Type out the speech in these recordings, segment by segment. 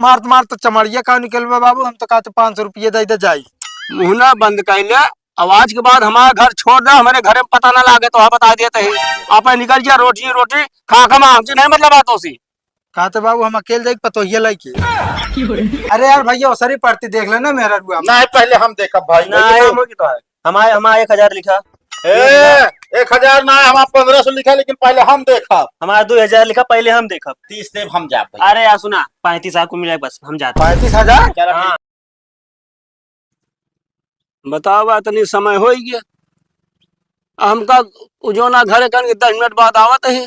मारत मारत चमड़िया का निकल बाबू। हम तो कहते 500 रुपये दे दे जाई। मुहना बंद कर ले। आवाज के बाद हमारा घर छोड़ दे, हमारे घर में पता ना लागे तो बता देते ही आप निकल जा। रोटी रोटी खा खा हमसे नहीं मतलब बातों से। कहते बाबू हम अकेले जाए पतोहिया लाइके। अरे यार भैया सरी पढ़ती देख लेना मेरा रुआ। नहीं पहले हम देखा भाई तो है हमारा 1000 लिखा। 1000 ना हमारा 1500 लिखा, लेकिन पहले हम देखा। हमारा 2000 लिखा, पहले हम देखा। 30 देव हम जा। अरे यार सुना 35 आपको मिला बस हम जाते। 35,000? हाँ। बताओ इतनी समय हो गया हमका उजोना घर कर 10 मिनट बाद आवत है।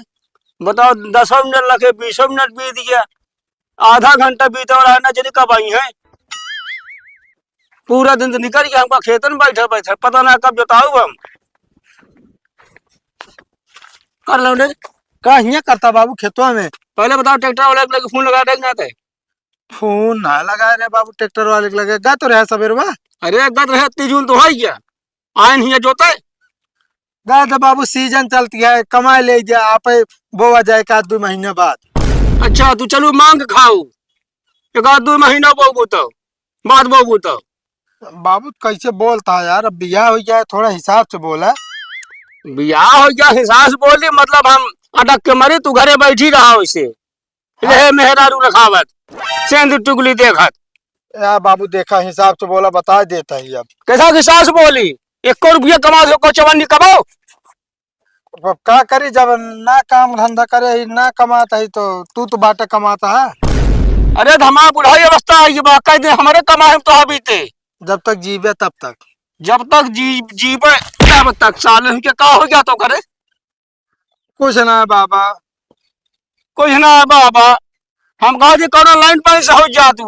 बताओ 10 मिनट लगे 20 मिनट बीत गया, आधा घंटा बीता और ना जनी कब आई है। पूरा दिन तो निकल गया, हमका खेतन बैठे बैठे पता ना कब बताऊ हम कर लो। कहीं करता बाबू खेतवा में। पहले बताओ ट्रैक्टर वाले के लगे फोन लगा देना। फोन ना लगा रहे बाबू, ट्रैक्टर वाले के लगे गा तो रहे सवेरवा। अरे गद रहे 30 जून तो है क्या आयन ही जोते गा तो बाबू सीजन चलती है, कमाई ले जा आप बोआ जाए का 2 महीने बाद। अच्छा तू चलू मांग खाऊ एक आध 2 महीना बोबू तो बाद बोबू तो। बाबू कैसे बोलता है यार, अब बियाह हो जाए थोड़ा हिसाब से बोला। बियाह हो गया हिसाब से बोली मतलब हम अटक के मरे तू घरे बैठी रहा वैसे। हाँ। मेहरारू रखावत सेंध टुकली देखत यार बाबू देखा हिसाब से बोला बता देता ही। अब कैसा हिसाब से बोली 1 रुपया कमा को चवन्नी कमाओ। अब क्या करी जब ना काम धंधा करे ना कमाता है तो तू तो बाटे कमाता है। अरे हमारा बुढ़ाई अवस्था है दे हमारे कमाए तो बीते जब तक जीवे तब तक। जब तक जीवे तब तक साल के का हो गया तो करे कुछ ना बाबा, कुछ ना बाबा। हम कहा कौन लाइन पानी से हो जा तू।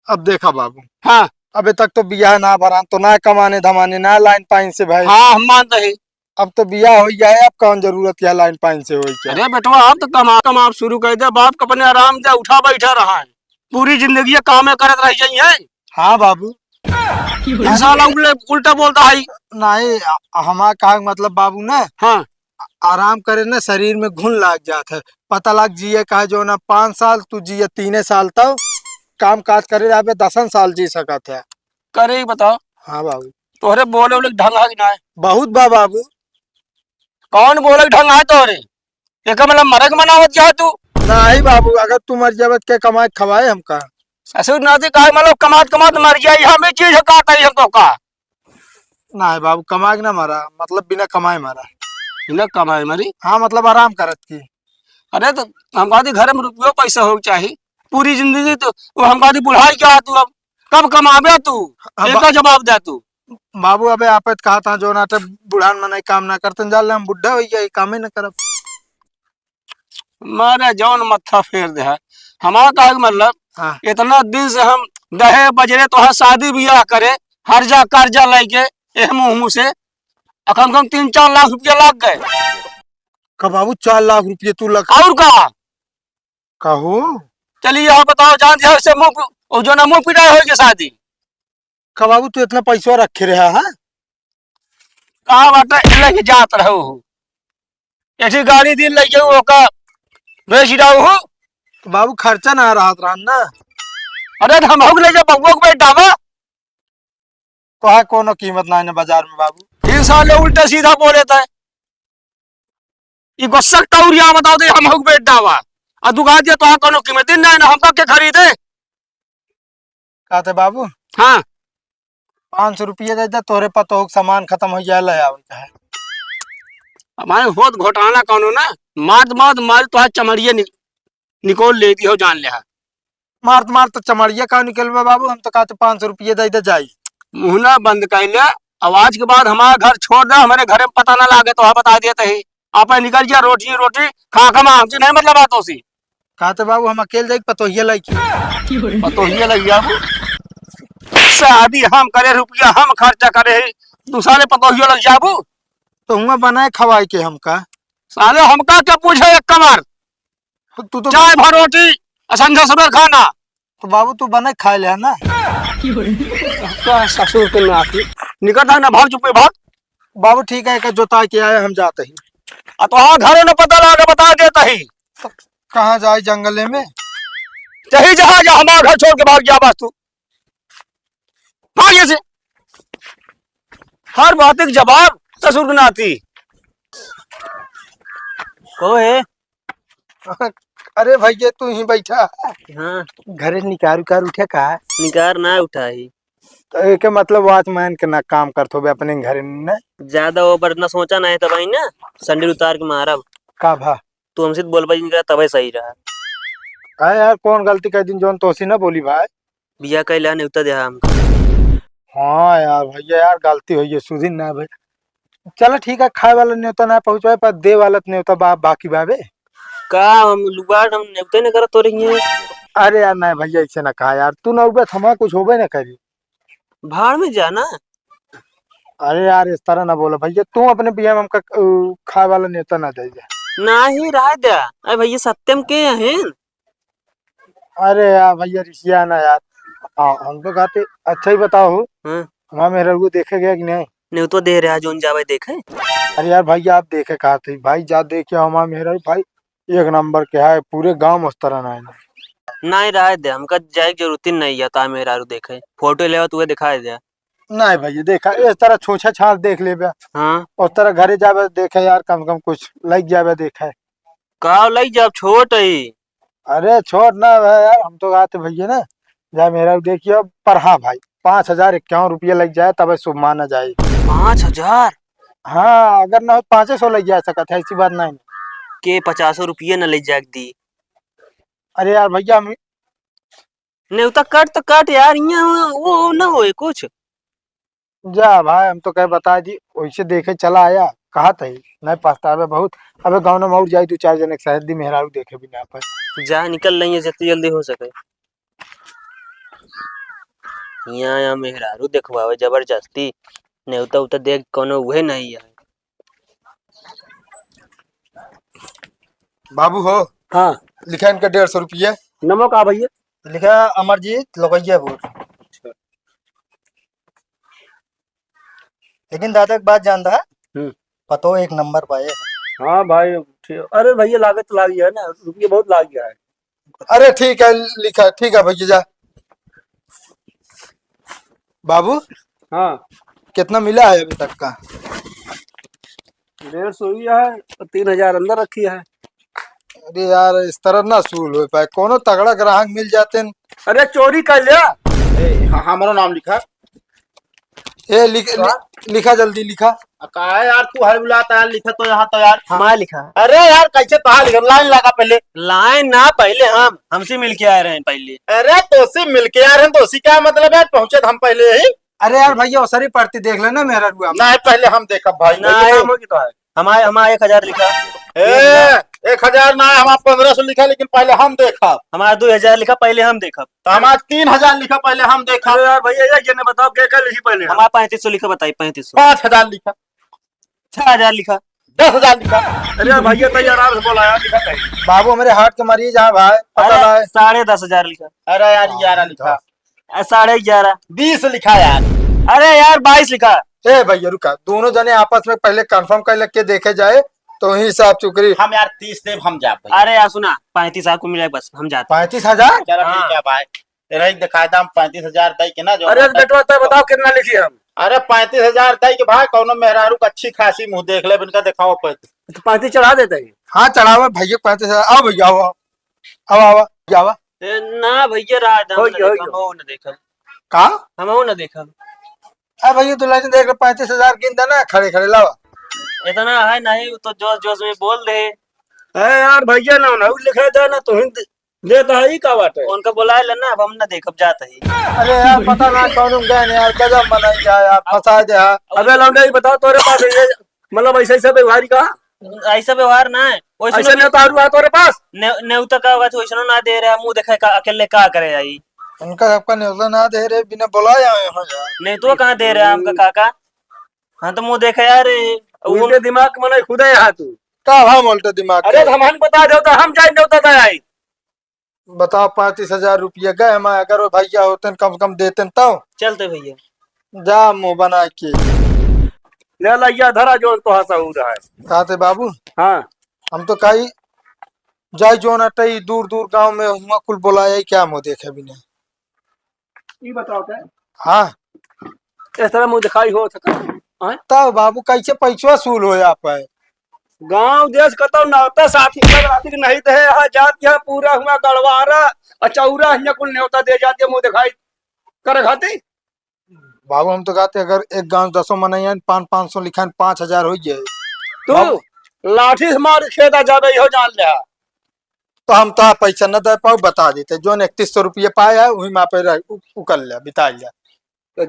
अब देखा बाबू हाँ अबे तक तो बियाह ना भरा तो ना कमाने धमाने ना लाइन पाइन से भाई। हाँ हम मानते हैं। अब तो बियाह हो जाए, अब कौन जरूरत है लाइन पाइन से हो। अरे बेटवा आप तो कमा शुरू कर दे। बाप को अपने आराम से उठा बैठा रहा है, पूरी जिंदगी काम करत रह जाइए। हाँ बाबू उल्टा बोलता है नहीं। हमारा कहा मतलब बाबू ना हाँ आराम करे ना शरीर में घुन लाग जाता है। पता लग जिए कहा जो ना 5 साल तू जिए 3 साल तक काम काज करे रहे 10 साल जी सकत है। करे ही बताओ। हाँ बाबू तोहरे बोले बोले ढंग है कि ना है? बहुत बाबू। कौन बोले ढंग है तोहरे? एक मतलब मरक मनावत जा तू नहीं बाबू, अगर तू मर जावत के कमाए खवाए हमका ससुर नाती का मतलब कमात कमात मर जाए हमें चीज का हमको का नहीं बाबू। कमाए ना मरा मतलब बिना कमाए मरा। बिना कमाए मरी? हाँ मतलब आराम करत की। अरे तो हम कहते घर में रुपये पैसा हो चाहिए पूरी जिंदगी तो हम कहते बुढ़ाई क्या तू अब कब कमावे तू इसका जवाब दे तू। बाबू अबे आप कहा था जो ना बुढ़ान में नहीं काम ना करते जाल हम बुढ़ा हो गया काम ही ना करब। मारे जौन मत्था फेर दे है हमारा कहा मतलब हाँ। इतना दिन से हम दहे बजरे तो शादी ब्याह करे हर जा कर्जा लेके मुँह से अखन कम 3-4 लाख रुपया लग गए। का बाबू 4 लाख रुपये तू लग और कहा कहो। चलिए यहाँ बताओ जान से मुँह जो ना मुँह पिटाई होगी शादी का बाबू तू इतना पैसा रखे रहा है कहा बाटा लेके जात रहो ऐसी गाड़ी दिन लेके ओका बेच रहा हूँ तो बाबू खर्चा ना रहा ना। अरे हम ले जा बबुआ को बेच डावा तो है कोनो कीमत ना है बाजार में बाबू। 3 साल उल्टा सीधा बोले थे ये गुस्सा टौरिया बताओ दे हम बेच डावा और दुकान दिया तो कोनो कीमत दिन ना हमका के खरीदे कहते बाबू हाँ 500 रुपये दे दे तोरे पतो सामान खत्म हो जाए ले आवे है। हमारे बहुत घोटाला कौनो ना मार तो चमड़िया निकोल लेती हो जान ले मारत मारत चमड़िया का निकल बाबू। हम तो कहते 500 रुपये दे दे जाई। मुहना बंद कर ले। आवाज के बाद हमारा घर छोड़ दे, हमारे घर में पता ना लागे तो बता देते ही आप निकल जा। रोटी रोटी खा खा हमसे नहीं मतलब बातों से। कहते बाबू हम अकेले जाए पतोहिया लगी। पतोहिया लग जाबू शादी हम करे रुपया हम खर्चा करे दूसरे पतोहिया लग जाबू तो हुआ बनाए खवाई के हमका साले हमका क्या पूछे एक कमर तू तो चाय भर रोटी संझा सवेर खाना तो बाबू तू बना खा ले ना। ससुर के नाती निकट है ना भाग चुपे भाग। बाबू ठीक है जोता के आए हम जाते ही। तो हाँ घरे न पता लगा बता देता ही तो कहाँ जाए जंगले में चाहे जहां जा, हमारा घर छोड़ के भाग जा बस तू, भाग से। हर बात एक जवाब ससुर की नाती। को है? अरे भैया तू ही बैठा। हाँ, घरे निकार उकार उठे का? निकार ना उठाई। तो एक मतलब वॉचमैन के ना काम करतो बे अपने घरे ने। ज्यादा ओवर ना सोचा ना है तब आई ना संडे उतार के मारा। का भा? तू हमसे बोल पाई निकला तब सही रहा। अरे यार कौन गलती कर दिन जोन तोसी ना बोली भाई। बिया कैला नहीं उतर दे हम। हाँ यार भैया यार गलती हुई है सुधी ना भाई। चलो ठीक है, खाए वाला न्योता ना पहुंचवाए पर दे वाला न्योता बाकी बाबे। का हम लुगाड़ हम नेवते ने करा तो रही है। अरे यार नहीं भैया ऐसे ना कहा यार, तू ना उबे थमा कुछ होबे ना करी। भाड़ में जाना। अरे यार इस तरह ना बोलो भैया, तू अपने बिया में हमका खाए वाला न्योता ना दे जा। ना ही रह दिया। अरे भैया सत्यम के हैं। अरे यार भैया रिसिया ना यार। हम तो कहते अच्छा ही बताओ। हाँ, हमारा मेरे को देखे गया कि नहीं? नहीं तो दे रहा जोन जावे देखे। अरे यार भैया आप देखे कहा थे भाई, जा देखे हमारा मेरा भाई एक नंबर के है, पूरे गांव में उस तरह ना है। ना ही रह दे, हमका जाए की जरूरत ही नहीं है। ता मेरा देखे फोटो ले तू दिखा दे। नहीं भैया देखा इस तरह छोछा छाल देख ले बे। हाँ, उस तरह घरे जावे देखे यार, कम से कम कुछ लग जावे देखे। का लग जा छोट ही। अरे छोड़ ना भाई यार, हम तो आते भैया ना। जा मेरा देखियो पर हाँ भाई 5,051 रुपये लग जाए तब शुभ माना जाए। 5,000 हाँ अगर ना हो 500 लग जा सकता है, ऐसी बात नहीं। के 50 रुपये न ले जाग दी। अरे यार भैया हम नहीं तो कट यार, यहाँ वो ना होए कुछ। जा भाई, हम तो कह बता दी वैसे देखे चला आया। कहा था नहीं पछतावे बहुत। अबे गाँव में और जाई 2-4 जने के शायद दी मेहरारू देखे भी ना पर। जा निकल रही है जितनी जल्दी हो सके। यहाँ मेहरारू देखवावे जबरदस्ती। नेवता उता देख कोनो उहे नहीं है। बाबू हो। हाँ, लिखा इनका 150 रुपये। नमक आ भैया। लिखा अमरजीत लोकैयापुर। लेकिन दादा एक बात जानता है, पतो एक नंबर पाए। हाँ भाई अरे भैया लागत लाग गया है ना, रुपये बहुत लाग गया है। अरे ठीक है लिखा, ठीक है भैया जा। बाबू हाँ, कितना मिला है अभी तक का? 150 ही है, 3,000 अंदर रखी है। अरे यार इस तरह ना सूल हो पाए, कोनो तगड़ा ग्राहक मिल जाते न। अरे चोरी कर लिया। हमारा नाम लिखा। ये लिखा जल्दी लिखा। का है यार तू हर बुलाता है, लिखा तो यहाँ तो यार। हमारा लिखा। अरे यार कैसे कहा लिखा, लाइन लगा पहले। लाइन ना पहले हम हमसे मिल के आ रहे हैं पहले। अरे तोसी मिलके यार हम तोसी क्या मतलब है, पहुंचे तो हम पहले ही। अरे यार भैया वो सारी पढ़ती देख लेना मेरा रुआ। नहीं पहले हम देखा भाई। ना तो है हमारे हमारा 1,000 लिखा। 1,000 ना हमारा 1,500 लिखा, लेकिन पहले हम देखा। हमारा 2,000 लिखा पहले हम देखा। तो हमारा 3,000 लिखा पहले हम देखा। अरे यार भैया ये बताओ क्या क्या लिखी पहले। हमारा 3,500 लिखा, बताइए 3,500। 5,000 लिखा। 6,000 लिखा। 10,000 लिखा। अरे भैया तो यार आराम से बोला यार, लिखा कहीं। बाबू मेरे हार्ट के मरीज है भाई, पता अरे है। 10,500 लिखा। अरे यार 11 लिखा। 11,500। 20 लिखा यार। अरे यार 22 लिखा। ए भैया रुका, दोनों जने आपस में पहले कंफर्म कर लग के देखे जाए तो ही हिसाब चुकरी। हम यार 30 देव हम जा भाई। अरे यार सुना 35 आपको मिला बस हम जाते। 35,000। चलो ठीक है भाई, तेरा ही दिखाया था हम 35,000 दई के ना जो। अरे बेटवा तो बताओ कितना लिखी हम। अरे 35,000 दई के भाई, कौनो मेहरारू का अच्छी खासी मुंह देख ले, इनका दिखाओ 35। तो 35 चढ़ा देते हैं। हाँ चढ़ावा भैया 35,000। आओ भैया आओ आओ आओ आओ आओ। ना भैया राज हम न देखा। कहा? हम न देखा। अरे भैया तू लाइन देख 35,000 गिन देना, खड़े खड़े लावा। इतना है नहीं तो जोश जोश में बोल दे। अरे यार भैया ना लिखा था ना तो हिंद देता ही का बात है। उनका बुलाए लेना, अब हम न देखब जाता ही। अरे यार पता ना कौन गए यार, गजब मनाई जा यार, फंसा दे। अबे लौंडा बताओ तोरे पास ये मतलब ऐसा ऐसा व्यवहार का। ऐसा व्यवहार ना है वैसे नहीं तारू तोरे पास नेवता का वैसे ना दे रहा, मुंह देखे का अकेले का करे आई। उनका सबका न्यूज़ ना दे रहे बिना बुलाए आए हो यार। नहीं तो कहाँ दे रहा हमका काका। हाँ तो मुंह देखा यार, उनके दिमाग में खुद है यहाँ तू का हम उल्टे दिमाग। अरे हम बता दो तो हम जाए होता था आई। बताओ 35,000 रुपये गए हम, अगर वो भैया होते कम से कम देते तो। चलते भैया जा मुंह बना के ले लिया धरा जो तो हंसा हो रहा है। कहा थे बाबू? हाँ हम तो कही जाय जो ना टई दूर दूर गांव में हुआ कुल बोलाया क्या मुँह देखे भी नहीं। ये बताओ क्या हाँ इस तरह मुंह दिखाई हो सका हाँ? तब बाबू कैसे पैसा वसूल हो आप है। गांव देश कतो नौता साथी के नहीं तो है यहाँ जात यहाँ पूरा हुआ गड़वारा और चौरा यहाँ कुल न्योता दे जाती है मुंह दिखाई कर खाती। बाबू हम तो कहते अगर एक गांव 10 मन 500 लिखा 5000 हो जाए तू लाठी से मार खेदा जाबे हो जान ले तो हम तो पैसा न दे पाओ बता देते जो 3100 रुपये पाया वही वहाँ पे उकल लिया बिता लिया। तो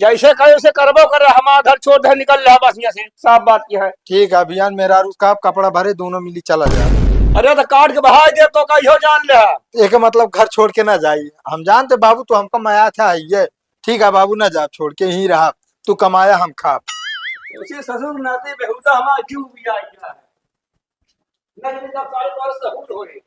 जैसे कहे उसे करबो करे हमारा घर छोड़ दे निकल ले बस यहाँ से साफ बात की है। ठीक है अभियान मेरा उसका कपड़ा भरे दोनों मिली चला जाए। अरे तो काट के बहा दे तो कहीं हो जान ले एक मतलब घर छोड़ के ना जाइए हम जानते बाबू तो हमको माया था ये ठीक है बाबू ना जा छोड़ के यहीं रहा तू कमाया हम खा। उसे ससुर नाते बेहुदा हमारा क्यों भी आई है नहीं तो 5 वर्ष हो गए।